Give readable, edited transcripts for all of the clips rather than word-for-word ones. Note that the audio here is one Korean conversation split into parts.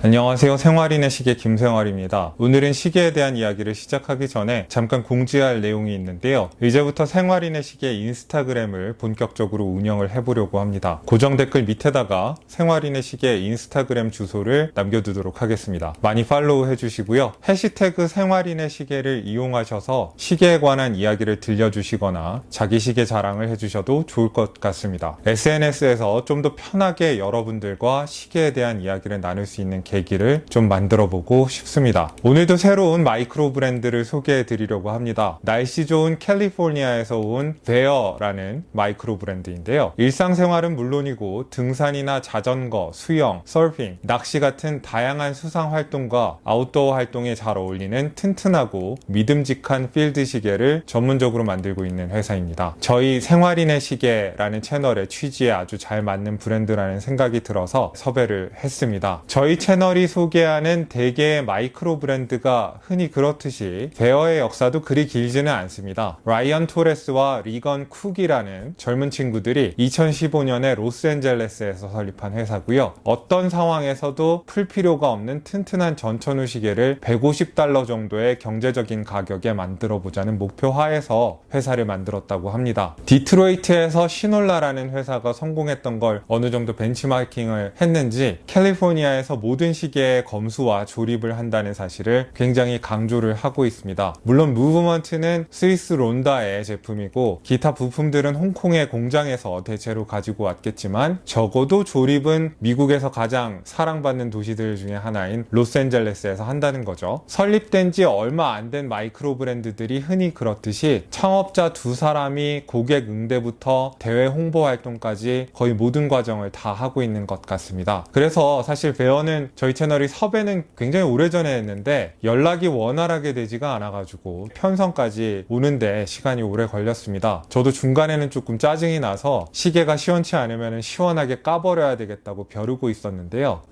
안녕하세요. 생활인의 시계 김생활입니다. 오늘은 시계에 대한 이야기를 시작하기 전에 잠깐 공지할 내용이 있는데요. 이제부터 생활인의 시계 인스타그램을 본격적으로 운영을 해보려고 합니다. 고정 댓글 밑에다가 생활인의 시계 인스타그램 주소를 남겨두도록 하겠습니다. 많이 팔로우 해주시고요. 해시태그 생활인의 시계를 이용하셔서 시계에 관한 이야기를 들려주시거나 자기 시계 자랑을 해주셔도 좋을 것 같습니다. SNS에서 좀 더 편하게 여러분들과 시계에 대한 이야기를 나눌 수 있는 계기를 좀 만들어 보고 싶습니다. 오늘도 새로운 마이크로 브랜드를 소개해 드리려고 합니다. 날씨 좋은 캘리포니아에서 온 베어라는 마이크로 브랜드인데요. 일상생활은 물론이고 등산이나 자전거, 수영, 서핑, 낚시 같은 다양한 수상 활동과 아웃도어 활동에 잘 어울리는 튼튼하고 믿음직한 필드 시계를 전문적으로 만들고 있는 회사입니다. 저희 생활인의 시계라는 채널의 취지에 아주 잘 맞는 브랜드라는 생각이 들어서 섭외를 했습니다. 저희 채널이 소개하는 대개의 마이크로 브랜드가 흔히 그렇듯이 베어의 역사도 그리 길지는 않습니다. 라이언 토레스와 리건 쿡이라는 젊은 친구들이 2015년에 로스앤젤레스에서 설립한 회사고요. 어떤 상황에서도 풀 필요가 없는 튼튼한 전천후 시계를 $150 정도의 경제적인 가격에 만들어 보자는 목표 하에서 회사를 만들었다고 합니다. 디트로이트에서 시놀라라는 회사가 성공했던 걸 어느 정도 벤치마킹을 했는지 캘리포니아에서 모든 시계의 검수와 조립을 한다는 사실을 굉장히 강조를 하고 있습니다. 물론 무브먼트는 스위스 론다의 제품이고 기타 부품들은 홍콩의 공장에서 대체로 가지고 왔겠지만 적어도 조립은 미국에서 가장 사랑받는 도시들 중에 하나인 로스앤젤레스에서 한다는 거죠. 설립된 지 얼마 안 된 마이크로 브랜드들이 흔히 그렇듯이 창업자 두 사람이 고객 응대부터 대외 홍보 활동까지 거의 모든 과정을 다 하고 있는 것 같습니다. 그래서 사실 베어는 저희 채널이 섭외는 굉장히 오래전에 했는데 연락이 원활하게 되지가 않아가지고 편성까지 오는데 시간이 오래 걸렸습니다. 저도 중간에는 조금 짜증이 나서 시계가 시원치 않으면 시원하게 까버려야 되겠다고 벼르고 있었는데요.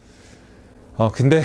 근데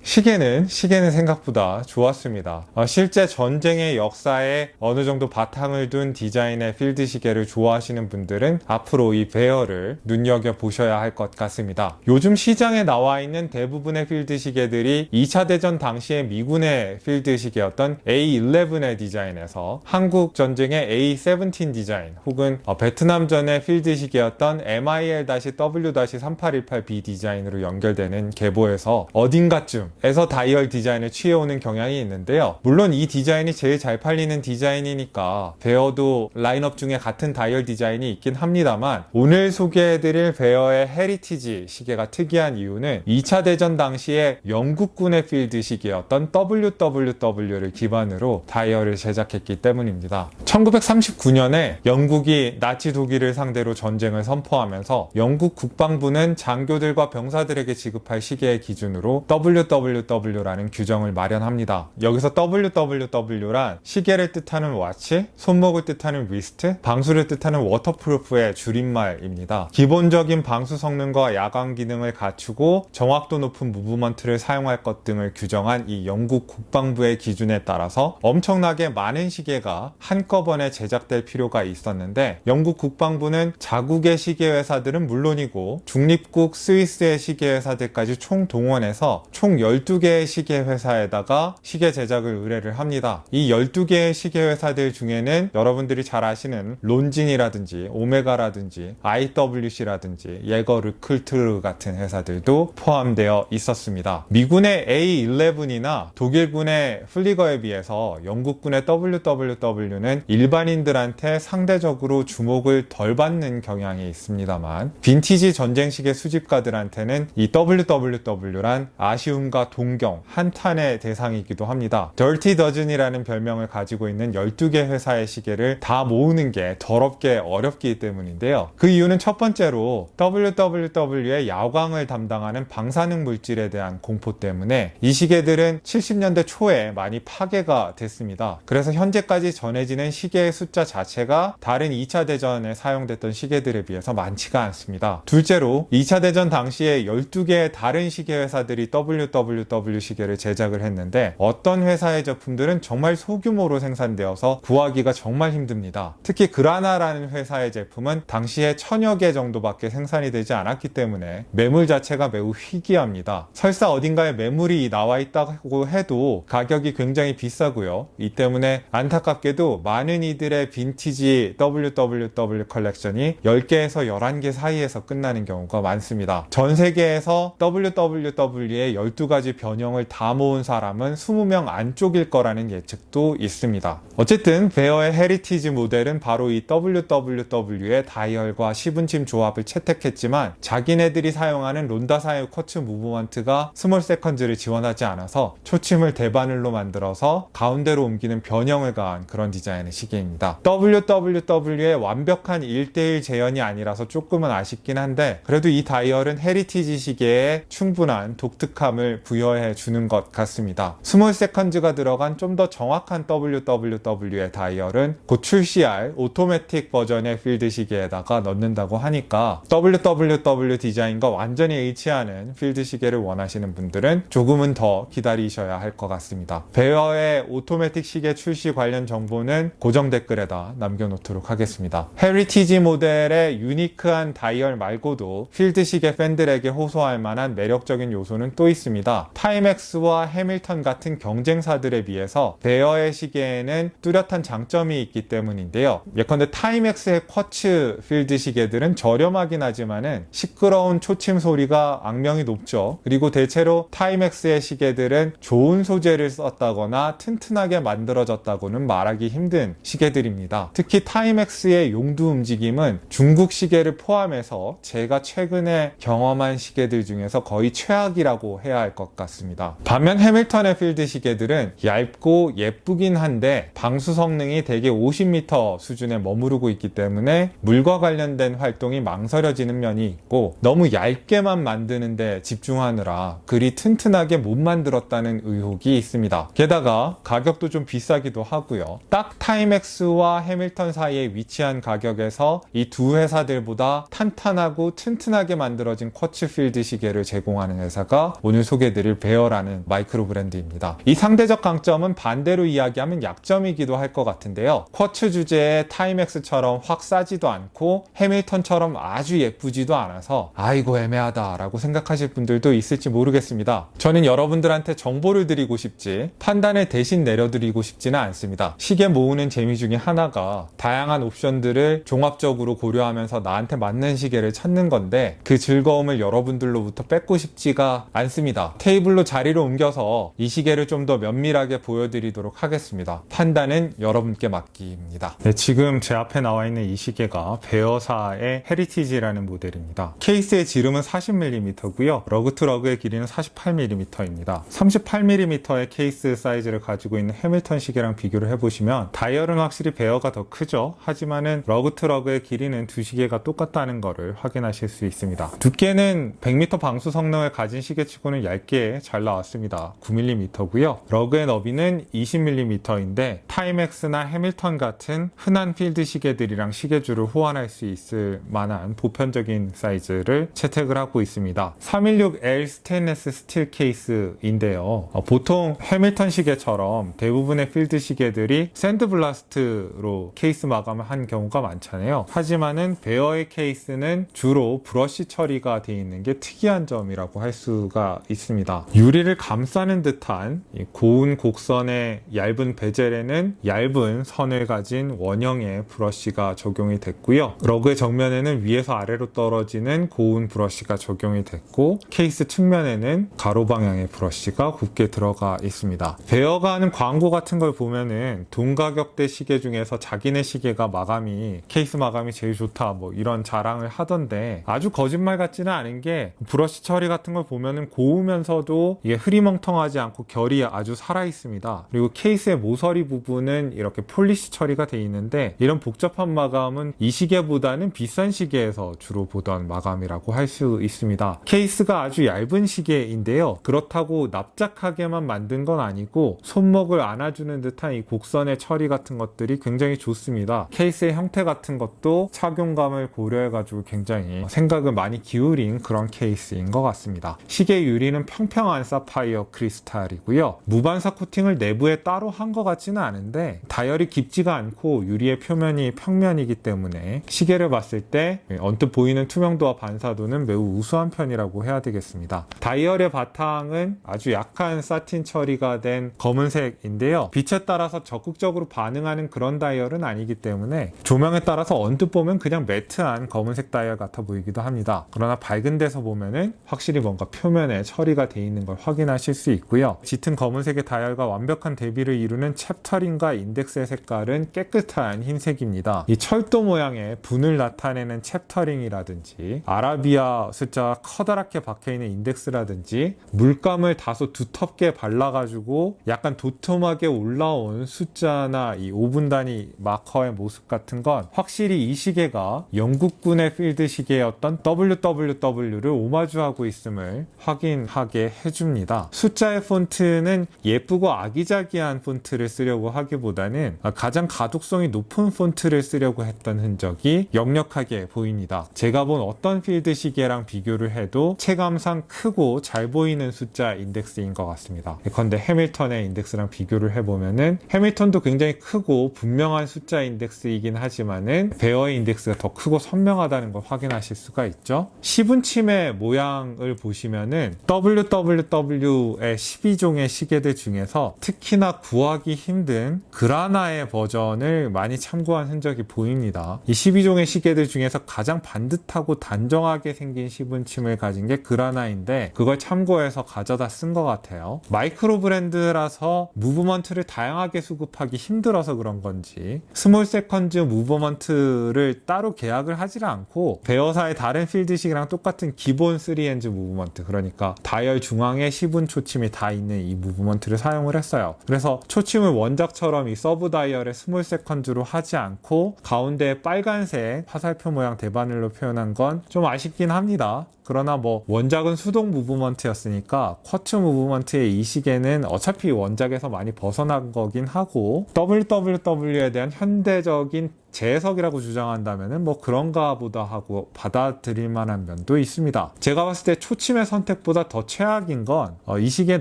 시계는 생각보다 좋았습니다. 실제 전쟁의 역사에 어느 정도 바탕을 둔 디자인의 필드 시계를 좋아하시는 분들은 앞으로 이 베어를 눈여겨보셔야 할 것 같습니다. 요즘 시장에 나와 있는 대부분의 필드 시계들이 2차 대전 당시의 미군의 필드 시계였던 A11의 디자인에서 한국 전쟁의 A17 디자인 혹은 베트남전의 필드 시계였던 MIL-W-3818B 디자인으로 연결되는 계보에서 어딘가쯤 에서 다이얼 디자인을 취해오는 경향이 있는데요. 물론 이 디자인이 제일 잘 팔리는 디자인이니까 베어도 라인업 중에 같은 다이얼 디자인이 있긴 합니다만 오늘 소개해드릴 베어의 헤리티지 시계가 특이한 이유는 2차 대전 당시에 영국군의 필드 시계였던 WWW를 기반으로 다이얼을 제작했기 때문입니다. 1939년에 영국이 나치 독일을 상대로 전쟁을 선포하면서 영국 국방부는 장교들과 병사들에게 지급할 시계의 기준으로 WWW라는 규정을 마련합니다. 여기서 WWW란 시계를 뜻하는 와치, 손목을 뜻하는 리스트, 방수를 뜻하는 워터프루프의 줄임말입니다. 기본적인 방수 성능과 야광 기능을 갖추고 정확도 높은 무브먼트를 사용할 것 등을 규정한 이 영국 국방부의 기준에 따라서 엄청나게 많은 시계가 한꺼번에 제작될 필요가 있었는데 영국 국방부는 자국의 시계 회사들은 물론이고 중립국 스위스의 시계 회사들까지 총 동원해서 총 12개의 시계 회사에다가 시계 제작을 의뢰를 합니다. 이 12개의 시계 회사들 중에는 여러분들이 잘 아시는 론진이라든지 오메가라든지 IWC라든지 예거 르클트르 같은 회사들도 포함되어 있었습니다. 미군의 A11이나 독일군의 플리거에 비해서 영국군의 WWW는 일반인들한테 상대적으로 주목을 덜 받는 경향이 있습니다만 빈티지 전쟁시계 수집가들한테는 이 WWW란 아쉬움과 동경, 한탄의 대상이기도 합니다. 더티 더즌이라는 별명을 가지고 있는 12개 회사의 시계를 다 모으는 게 더럽게 어렵기 때문인데요. 그 이유는 첫 번째로 WWW의 야광을 담당하는 방사능 물질에 대한 공포 때문에 이 시계들은 70년대 초에 많이 파괴가 됐습니다. 그래서 현재까지 전해지는 시계의 숫자 자체가 다른 2차 대전에 사용됐던 시계들에 비해서 많지가 않습니다. 둘째로 2차 대전 당시에 12개의 다른 시계 회사들이 WWW를 WW 시계를 제작을 했는데 어떤 회사의 제품들은 정말 소규모로 생산되어서 구하기가 정말 힘듭니다. 특히 그라나라는 회사의 제품은 당시에 1000여 개 정도밖에 생산이 되지 않았기 때문에 매물 자체가 매우 희귀합니다. 설사 어딘가에 매물이 나와 있다고 해도 가격이 굉장히 비싸고요. 이 때문에 안타깝게도 많은 이들의 빈티지 WWW 컬렉션이 10개에서 11개 사이에서 끝나는 경우가 많습니다. 전 세계에서 WWW의 12가지 변형을 다 모은 사람은 20명 안쪽일 거라는 예측도 있습니다. 어쨌든 베어의 헤리티지 모델은 바로 이 WWW의 다이얼과 시분침 조합을 채택했지만 자기네들이 사용하는 론다사의 쿼츠 무브먼트가 스몰 세컨즈를 지원하지 않아서 초침을 대바늘로 만들어서 가운데로 옮기는 변형을 가한 그런 디자인의 시계입니다. WWW의 완벽한 1:1 재현이 아니라서 조금은 아쉽긴 한데 그래도 이 다이얼은 헤리티지 시계에 충분한 독특함을 부여해 주는 것 같습니다. 스몰 세컨즈가 들어간 좀 더 정확한 WWW의 다이얼은 곧 출시할 오토매틱 버전의 필드 시계에다가 넣는다고 하니까 WWW 디자인과 완전히 일치하는 필드 시계를 원하시는 분들은 조금은 더 기다리셔야 할 것 같습니다. 베어의 오토매틱 시계 출시 관련 정보는 고정 댓글에다 남겨놓도록 하겠습니다. 헤리티지 모델의 유니크한 다이얼 말고도 필드 시계 팬들에게 호소할 만한 매력적인 요소는 또 있습니다. 타임엑스와 해밀턴 같은 경쟁사들에 비해서 베어의 시계에는 뚜렷한 장점이 있기 때문인데요. 예컨대 타임엑스의 쿼츠 필드 시계들은 저렴하긴 하지만은 시끄러운 초침 소리가 악명이 높죠. 그리고 대체로 타임엑스의 시계들은 좋은 소재를 썼다거나 튼튼하게 만들어졌다고는 말하기 힘든 시계들입니다. 특히 타임엑스의 용두 움직임은 중국 시계를 포함해서 제가 최근에 경험한 시계들 중에서 거의 최악이라고 해야 할 것 같습니다. 반면 해밀턴의 필드 시계들은 얇고 예쁘긴 한데 방수 성능이 대개 50m 수준에 머무르고 있기 때문에 물과 관련된 활동이 망설여지는 면이 있고 너무 얇게만 만드는데 집중하느라 그리 튼튼하게 못 만들었다는 의혹이 있습니다. 게다가 가격도 좀 비싸기도 하고요. 딱 타임엑스와 해밀턴 사이에 위치한 가격에서 이 두 회사들보다 탄탄하고 튼튼하게 만들어진 쿼츠 필드 시계를 제공하는 회사가 오늘 소개드릴 베어라는 마이크로 브랜드입니다. 이 상대적 강점은 반대로 이야기하면 약점이기도 할 것 같은데요. 쿼츠 주제에 타임엑스처럼 확 싸지도 않고 해밀턴처럼 아주 예쁘지도 않아서 아이고 애매하다 라고 생각하실 분들도 있을지 모르겠습니다. 저는 여러분들한테 정보를 드리고 싶지 판단을 대신 내려드리고 싶지는 않습니다. 시계 모으는 재미 중에 하나가 다양한 옵션들을 종합적으로 고려하면서 나한테 맞는 시계를 찾는 건데 그 즐거움을 여러분들로부터 뺏고 싶지가 않습니다. 테이블로 자리를 옮겨서 이 시계를 좀 더 면밀하게 보여드리도록 하겠습니다. 판단은 여러분께 맡깁니다. 네, 지금 제 앞에 나와 있는 이 시계가 베어사의 헤리티지라는 모델입니다. 케이스의 지름은 40mm고요. 러그 투 러그의 길이는 48mm입니다. 38mm의 케이스 사이즈를 가지고 있는 해밀턴 시계랑 비교를 해보시면 다이얼은 확실히 베어가 더 크죠. 하지만은 러그 투 러그의 길이는 두 시계가 똑같다는 것을 확인하실 수 있습니다. 두께는 100m 방수 성능을 가진 시계치고는 얇게 잘 나왔습니다. 9mm고요. 러그의 너비는 20mm인데 타임엑스나 해밀턴 같은 흔한 필드 시계들이랑 시계줄을 호환할 수 있을 만한 보편적인 사이즈를 채택을 하고 있습니다. 316L 스테인레스 스틸 케이스인데요. 보통 해밀턴 시계처럼 대부분의 필드 시계들이 샌드블라스트로 케이스 마감을 한 경우가 많잖아요. 하지만은 베어의 케이스는 주로 브러쉬 처리가 되어 있는 게 특이한 점이라고 할 수가 있습니다. 유리를 감싸는 듯한 고운 곡선의 얇은 베젤에는 얇은 선을 가진 원형의 브러쉬가 적용이 됐고요. 러그의 정면에는 위에서 아래로 떨어지는 고운 브러쉬가 적용이 됐고 케이스 측면에는 가로 방향의 브러쉬가 곱게 들어가 있습니다. 베어가 하는 광고 같은 걸 보면은 동가격대 시계 중에서 자기네 시계가 마감이 케이스 마감이 제일 좋다 뭐 이런 자랑을 하던데 아주 거짓말 같지는 않은 게 브러쉬 처리 같은 걸 보면은 고우면서도 이게 흐리멍텅하지 않고 결이 아주 살아 있습니다. 그리고 케이스의 모서리 부분은 이렇게 폴리시 처리가 돼 있는데 이런 복잡한 마감은 이 시계보다는 비싼 시계에서 주로 보던 마감이라고 할 수 있습니다. 케이스가 아주 얇은 시계인데요. 그렇다고 납작하게만 만든 건 아니고 손목을 안아주는 듯한 이 곡선의 처리 같은 것들이 굉장히 좋습니다. 케이스의 형태 같은 것도 착용감을 고려해가지고 굉장히 생각을 많이 기울인 그런 케이스인 것 같습니다. 시계 유리는 평평한 사파이어 크리스탈이고요. 무반사 코팅을 내부에 따로 한 것 같지는 않은데 다이얼이 깊지가 않고 유리의 표면이 평면이기 때문에 시계를 봤을 때 언뜻 보이는 투명도와 반사도는 매우 우수한 편이라고 해야 되겠습니다. 다이얼의 바탕은 아주 약한 사틴 처리가 된 검은색인데요. 빛에 따라서 적극적으로 반응하는 그런 다이얼은 아니기 때문에 조명에 따라서 언뜻 보면 그냥 매트한 검은색 다이얼 같아 보이기도 합니다. 그러나 밝은 데서 보면은 확실히 뭔가 표면에 처리가 되어 있는 걸 확인하실 수 있고요. 짙은 검은색의 다이얼과 완벽한 대비를 이루는 챕터링과 인덱스의 색깔은 깨끗한 흰색입니다. 이 철도 모양의 분을 나타내는 챕터링이라든지 아라비아 숫자가 커다랗게 박혀있는 인덱스라든지 물감을 다소 두텁게 발라가지고 약간 도톰하게 올라온 숫자나 이 5분 단위 마커의 모습 같은 건 확실히 이 시계가 영국군의 필드 시계였던 WWW를 오마주하고 있음을 확인하게 해줍니다. 숫자의 폰트는 예쁘고 아기자기한 폰트를 쓰려고 하기보다는 가장 가독성이 높은 폰트를 쓰려고 했던 흔적이 역력하게 보입니다. 제가 본 어떤 필드 시계랑 비교를 해도 체감상 크고 잘 보이는 숫자 인덱스인 것 같습니다. 예컨대 해밀턴의 인덱스랑 비교를 해보면은 해밀턴도 굉장히 크고 분명한 숫자 인덱스이긴 하지만은 베어의 인덱스가 더 크고 선명하다는 걸 확인하실 수가 있죠. 시분침의 모양을 보시면은 WWW의 12종의 시계들 중에서 특히나 구하기 힘든 그라나의 버전을 많이 참고한 흔적이 보입니다. 이 12종의 시계들 중에서 가장 반듯하고 단정하게 생긴 시분침을 가진 게 그라나인데 그걸 참고해서 가져다 쓴 것 같아요. 마이크로 브랜드라서 무브먼트를 다양하게 수급하기 힘들어서 그런 건지 스몰 세컨즈 무브먼트를 따로 계약을 하지 않고 베어사의 다른 필드식이랑 똑같은 기본 3엔즈 무브먼트, 그러니까 다이얼 중앙에 시분 초침이 다 있는 이 무브먼트를 사용을 했어요. 그래서 초침을 원작처럼 이 서브 다이얼의 스몰 세컨즈로 하지 않고 가운데 빨간색 화살표 모양 대바늘로 표현한 건 좀 아쉽긴 합니다. 그러나 뭐 원작은 수동 무브먼트였으니까 쿼츠 무브먼트의 이 시계는 어차피 원작에서 많이 벗어난 거긴 하고 WWW에 대한 현대적인 재해석이라고 주장한다면은 뭐 그런가 보다 하고 받아들일 만한 면도 있습니다. 제가 봤을 때 초침의 선택보다 더 최악인 건 이 시계의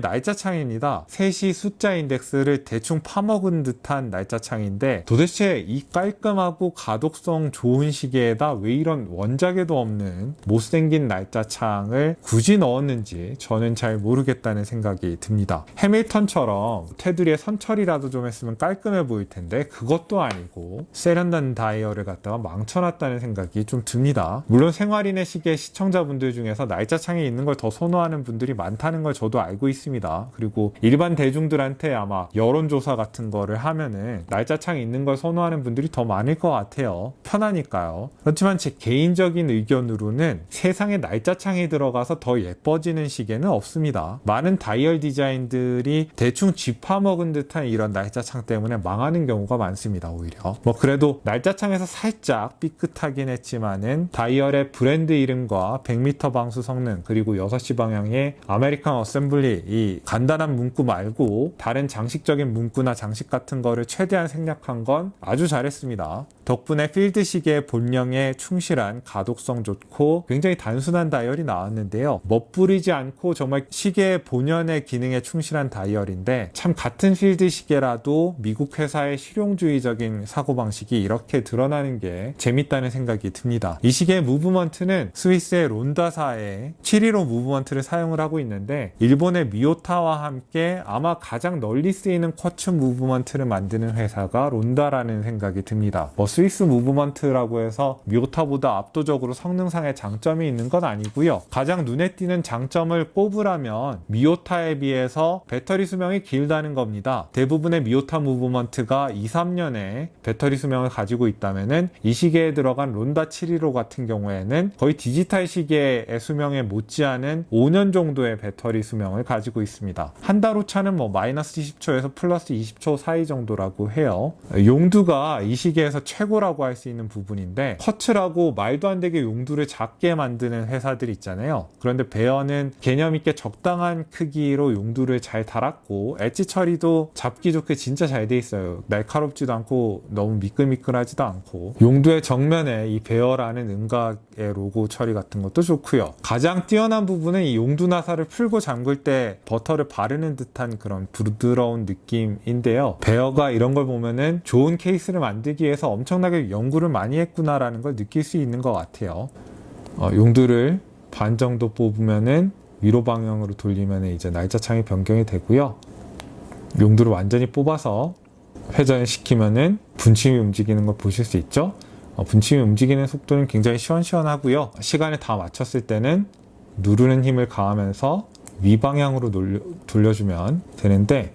날짜창입니다. 셋이 숫자 인덱스를 대충 파먹은 듯한 날짜창인데 도대체 이 깔끔하고 가독성 좋은 시계에다 왜 이런 원작에도 없는 못생긴 날짜창을 굳이 넣었는지 저는 잘 모르겠다는 생각이 듭니다. 해밀턴처럼 테두리에 선처리라도 좀 했으면 깔끔해 보일 텐데 그것도 아니고 세련된 다이얼을 갖다가 망쳐놨다는 생각이 좀 듭니다. 물론 생활인의 시계 시청자분들 중에서 날짜창에 있는 걸 더 선호하는 분들이 많다는 걸 저도 알고 있습니다. 그리고 일반 대중들한테 아마 여론조사 같은 거를 하면은 날짜창에 있는 걸 선호하는 분들이 더 많을 것 같아요. 편하니까요. 그렇지만 제 개인적인 의견으로는 세상에 날짜창이 들어가서 더 예뻐지는 시계는 없습니다. 많은 다이얼 디자인들이 대충 쥐파먹은 듯한 이런 날짜창 때문에 망하는 경우가 많습니다. 오히려 뭐 그래도 날짜창에서 살짝 삐끗하긴 했지만은 다이얼의 브랜드 이름과 100m 방수 성능 그리고 6시 방향의 아메리칸 어셈블리 이 간단한 문구 말고 다른 장식적인 문구나 장식 같은 거를 최대한 생략한 건 아주 잘했습니다. 덕분에 필드 시계의 본령에 충실한 가독성 좋고 굉장히 단순한 다이얼이 나왔는데요. 멋부리지 않고 정말 시계의 본연의 기능에 충실한 다이얼인데 참 같은 필드 시계라도 미국 회사의 실용주의적인 사고방식이 이렇게 드러나는 게 재밌다는 생각이 듭니다. 이 시계의 무브먼트는 스위스의 론다사의 715 무브먼트를 사용을 하고 있는데 일본의 미오타와 함께 아마 가장 널리 쓰이는 쿼츠 무브먼트를 만드는 회사가 론다라는 생각이 듭니다. 뭐 스위스 무브먼트라고 해서 미오타보다 압도적으로 성능상의 장점이 있는 건 아니고요. 가장 눈에 띄는 장점을 꼽으라면 미오타에 비해서 배터리 수명이 길다는 겁니다. 대부분의 미오타 무브먼트가 2-3년의 배터리 수명을 가지고 있다면은 이 시계에 들어간 론다 715 같은 경우에는 거의 디지털 시계의 수명에 못지않은 5년 정도의 배터리 수명을 가지고 있습니다. 한 달 오차는 뭐 마이너스 20초에서 플러스 20초 사이 정도라고 해요. 용두가 이 시계에서 최고라고 할 수 있는 부분인데 쿼츠라고 말도 안 되게 용두를 작게 만드는 회사들 있잖아요. 그런데 베어는 개념 있게 적당한 크기로 용두를 잘 달았고 엣지 처리도 잡기 좋게 진짜 잘 돼 있어요. 날카롭지도 않고 너무 미끌미끌한 나지도 않고, 용두의 정면에 이 베어라는 음각의 로고 처리 같은 것도 좋고요. 가장 뛰어난 부분은 이 용두 나사를 풀고 잠글 때 버터를 바르는 듯한 그런 부드러운 느낌인데요. 베어가 이런 걸 보면은 좋은 케이스를 만들기 위해서 엄청나게 연구를 많이 했구나라는 걸 느낄 수 있는 것 같아요. 용두를 반 정도 뽑으면은 위로 방향으로 돌리면 이제 날짜창이 변경이 되고요. 용두를 완전히 뽑아서 회전을 시키면은 분침이 움직이는 걸 보실 수 있죠. 분침이 움직이는 속도는 굉장히 시원시원하고요. 시간에 다 맞췄을 때는 누르는 힘을 가하면서 위방향으로 돌려주면 되는데,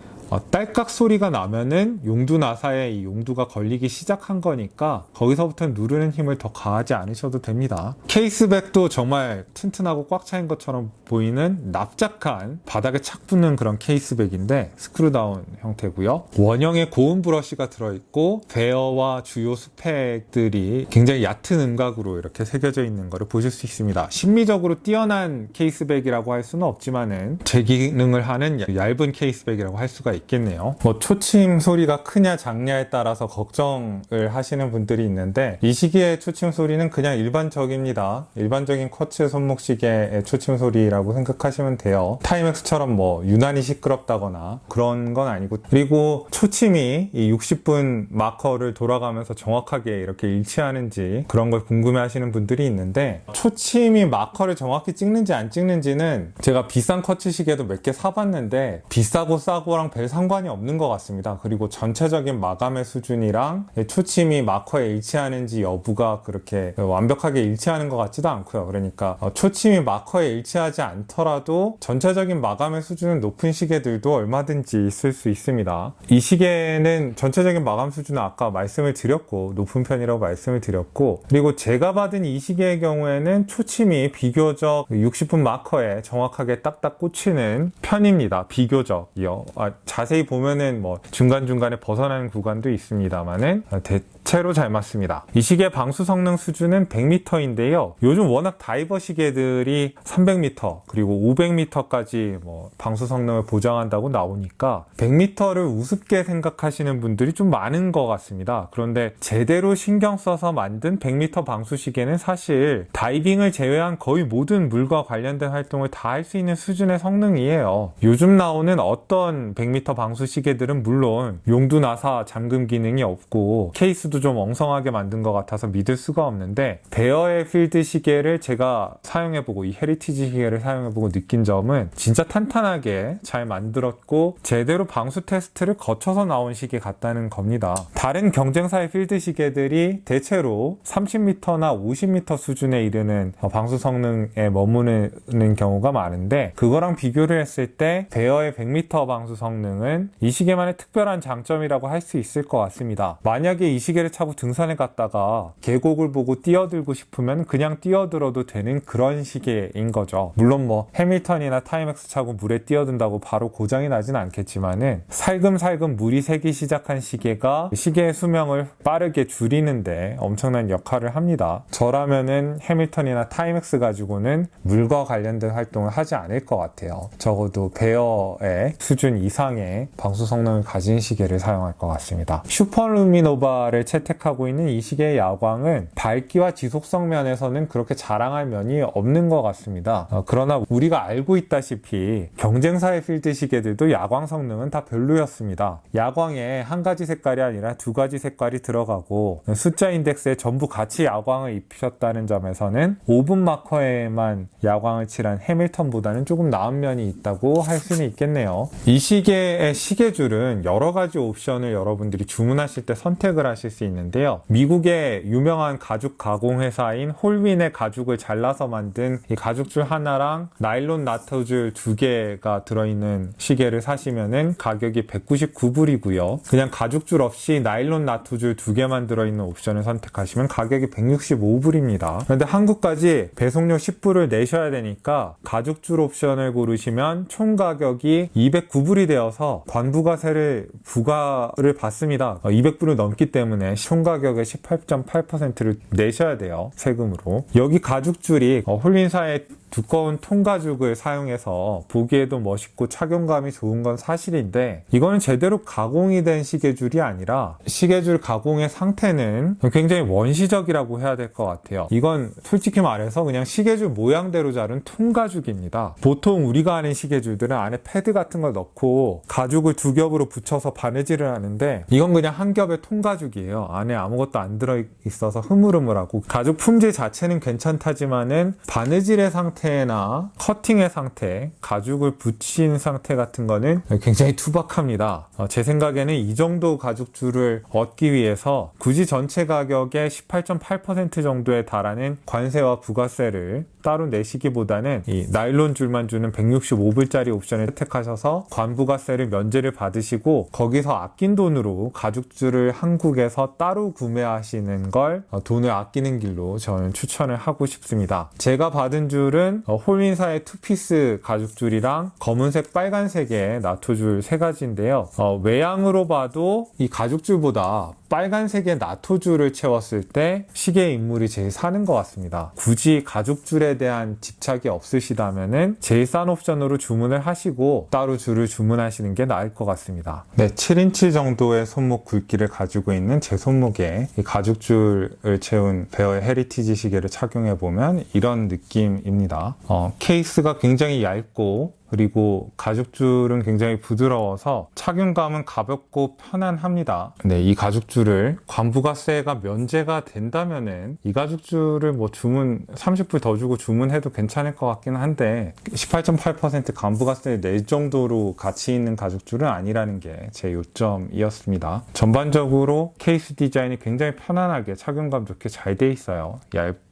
딸깍 소리가 나면은 용두 나사에 이 용두가 걸리기 시작한 거니까 거기서부터 누르는 힘을 더 가하지 않으셔도 됩니다. 케이스백도 정말 튼튼하고 꽉 차인 것처럼 보이는 납작한 바닥에 착 붙는 그런 케이스백인데 스크루다운 형태고요. 원형의 고운 브러쉬가 들어있고 베어와 주요 스펙들이 굉장히 얕은 음각으로 이렇게 새겨져 있는 것을 보실 수 있습니다. 심미적으로 뛰어난 케이스백이라고 할 수는 없지만은 제 기능을 하는 얇은 케이스백이라고 할 수가 있겠네요. 초침 소리가 크냐 작냐에 따라서 걱정을 하시는 분들이 있는데, 이 시계의 초침 소리는 그냥 일반적입니다. 일반적인 쿼츠 손목시계의 초침 소리라고 생각하시면 돼요. 타이맥스처럼 유난히 시끄럽다거나 그런 건 아니고, 그리고 초침이 이 60분 마커를 돌아가면서 정확하게 이렇게 일치하는지 그런 걸 궁금해 하시는 분들이 있는데, 초침이 마커를 정확히 찍는지 안 찍는지는 제가 비싼 쿼츠 시계도 몇 개 사봤는데 비싸고 싸고랑 별 상관이 없는 것 같습니다. 그리고 전체적인 마감의 수준이랑 초침이 마커에 일치하는지 여부가 그렇게 완벽하게 일치하는 것 같지도 않고요. 그러니까 초침이 마커에 일치하지 않더라도 전체적인 마감의 수준은 높은 시계들도 얼마든지 있을 수 있습니다. 이 시계는 전체적인 마감 수준은 아까 말씀을 드렸고 높은 편이라고 말씀을 드렸고, 그리고 제가 받은 이 시계의 경우에는 초침이 비교적 60분 마커에 정확하게 딱딱 꽂히는 편입니다. 비교적이요. 자세히 보면은 중간중간에 벗어나는 구간도 있습니다만은 대체로 잘 맞습니다. 이 시계 방수 성능 수준은 100m인데요. 요즘 워낙 다이버 시계들이 300m 그리고 500m까지 방수 성능을 보장한다고 나오니까 100m를 우습게 생각하시는 분들이 좀 많은 것 같습니다. 그런데 제대로 신경 써서 만든 100m 방수 시계는 사실 다이빙을 제외한 거의 모든 물과 관련된 활동을 다 할 수 있는 수준의 성능이에요. 요즘 나오는 어떤 100m 방수 시계들은 물론 용두 나사 잠금 기능이 없고 케이스도 좀 엉성하게 만든 것 같아서 믿을 수가 없는데, 베어의 필드 시계를 제가 사용해보고 이 헤리티지 시계를 사용해보고 느낀 점은 진짜 탄탄하게 잘 만들었고 제대로 방수 테스트를 거쳐서 나온 시계 같다는 겁니다. 다른 경쟁사의 필드 시계들이 대체로 30m나 50m 수준에 이르는 방수 성능에 머무르는 경우가 많은데, 그거랑 비교를 했을 때 베어의 100m 방수 성능은 이 시계만의 특별한 장점이라고 할 수 있을 것 같습니다. 만약에 이 시계를 차고 등산에 갔다가 계곡을 보고 뛰어들고 싶으면 그냥 뛰어들어도 되는 그런 시계인 거죠. 물론 해밀턴이나 타이맥스 차고 물에 뛰어든다고 바로 고장이 나진 않겠지만은 살금살금 물이 새기 시작한 시계가 시계의 수명을 빠르게 줄이는데 엄청난 역할을 합니다. 저라면은 해밀턴이나 타이맥스 가지고는 물과 관련된 활동을 하지 않을 것 같아요. 적어도 베어의 수준 이상의 방수 성능을 가진 시계를 사용할 것 같습니다. 슈퍼루미노바를 채택하고 있는 이 시계의 야광은 밝기와 지속성 면에서는 그렇게 자랑할 면이 없는 것 같습니다. 그러나 우리가 알고 있다시피 경쟁사의 필드 시계들도 야광 성능은 다 별로였습니다. 야광에 한 가지 색깔이 아니라 두 가지 색깔이 들어가고 숫자 인덱스에 전부 같이 야광을 입히셨다는 점에서는 5분 마커에만 야광을 칠한 해밀턴보다는 조금 나은 면이 있다고 할 수는 있겠네요. 이 시계의 시계줄은 여러 가지 옵션을 여러분들이 주문하실 때 선택을 하실 수 있는데요. 미국의 유명한 가죽 가공 회사인 홀윈의 가죽을 잘라서 만든 이 가죽줄 하나랑 나일론 나트줄 2개가 들어있는 시계를 사시면은 가격이 199불이고요. 그냥 가죽줄 없이 나일론 나트줄 2개만 들어있는 옵션을 선택하시면 가격이 165불입니다. 그런데 한국까지 배송료 10불을 내셔야 되니까 가죽줄 옵션을 고르시면 총 가격이 209불이 되어서 관부가세를 부과를 받습니다. 200불을 넘기 때문에 총 가격의 18.8%를 내셔야 돼요. 세금으로. 여기 가죽줄이 홀윈사의 두꺼운 통가죽을 사용해서 보기에도 멋있고 착용감이 좋은 건 사실인데 이거는 제대로 가공이 된 시계줄이 아니라 시계줄 가공의 상태는 굉장히 원시적이라고 해야 될 것 같아요. 이건 솔직히 말해서 그냥 시계줄 모양대로 자른 통가죽입니다. 보통 우리가 아는 시계줄들은 안에 패드 같은 걸 넣고 가죽을 두 겹으로 붙여서 바느질을 하는데 이건 그냥 한 겹의 통가죽이에요. 안에 아무것도 안 들어있어서 흐물흐물하고 가죽 품질 자체는 괜찮다지만은 바느질의 상태나 커팅의 상태, 가죽을 붙인 상태 같은 거는 굉장히 투박합니다. 제 생각에는 이 정도 가죽줄을 얻기 위해서 굳이 전체 가격의 18.8% 정도에 달하는 관세와 부가세를 따로 내시기보다는 이 나일론 줄만 주는 165불짜리 옵션을 혜택하셔서 관부가세를 면제를 받으시고 거기서 아낀 돈으로 가죽줄을 한국에서 따로 구매하시는 걸 돈을 아끼는 길로 저는 추천을 하고 싶습니다. 제가 받은 줄은 홀윈사의 투피스 가죽줄이랑 검은색 빨간색의 나토줄 세 가지인데요. 외양으로 봐도 이 가죽줄보다 빨간색의 나토줄을 채웠을 때 시계 인물이 제일 사는 것 같습니다. 굳이 가죽줄에 대한 집착이 없으시다면은 제일 싼 옵션으로 주문을 하시고 따로 줄을 주문하시는 게 나을 것 같습니다. 네, 7인치 정도의 손목 굵기를 가지고 있는 제 손목에 이 가죽줄을 채운 베어의 헤리티지 시계를 착용해 보면 이런 느낌입니다. 케이스가 굉장히 얇고 그리고 가죽줄은 굉장히 부드러워서 착용감은 가볍고 편안합니다. 네, 이 가죽줄을 관부가세가 면제가 된다면은 이 가죽줄을 뭐 주문 30불 더 주고 주문해도 괜찮을 것 같긴 한데 18.8% 관부가세를 낼 정도로 가치 있는 가죽줄은 아니라는 게 제 요점이었습니다. 전반적으로 케이스 디자인이 굉장히 편안하게 착용감 좋게 잘 돼 있어요.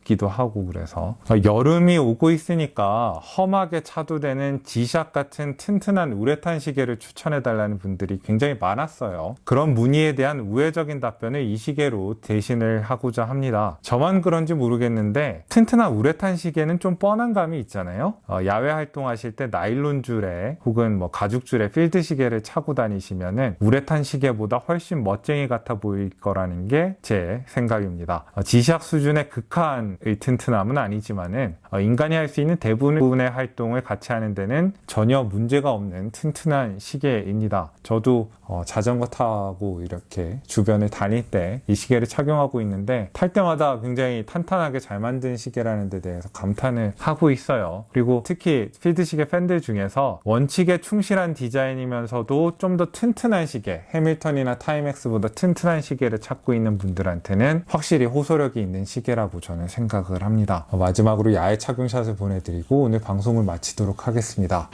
기도 하고 그래서 여름이 오고 있으니까 험하게 차도 되는 G샷 같은 튼튼한 우레탄 시계를 추천해 달라는 분들이 굉장히 많았어요. 그런 문의에 대한 우회적인 답변을 이 시계로 대신을 하고자 합니다. 저만 그런지 모르겠는데 튼튼한 우레탄 시계는 좀 뻔한 감이 있잖아요. 야외 활동하실 때 나일론 줄에 혹은 뭐 가죽 줄에 필드 시계를 차고 다니시면은 우레탄 시계보다 훨씬 멋쟁이 같아 보일 거라는 게 제 생각입니다. G샷 수준의 극한 의 튼튼함은 아니지만은 인간이 할 수 있는 대부분의 활동을 같이 하는 데는 전혀 문제가 없는 튼튼한 시계입니다. 저도 자전거 타고 이렇게 주변을 다닐 때 이 시계를 착용하고 있는데 탈 때마다 굉장히 탄탄하게 잘 만든 시계라는 데 대해서 감탄을 하고 있어요. 그리고 특히 필드 시계 팬들 중에서 원칙에 충실한 디자인이면서도 좀 더 튼튼한 시계, 해밀턴이나 타임엑스보다 튼튼한 시계를 찾고 있는 분들한테는 확실히 호소력이 있는 시계라고 저는 생각을 합니다. 마지막으로 야외 착용샷을 보내드리고 오늘 방송을 마치도록 하겠습니다.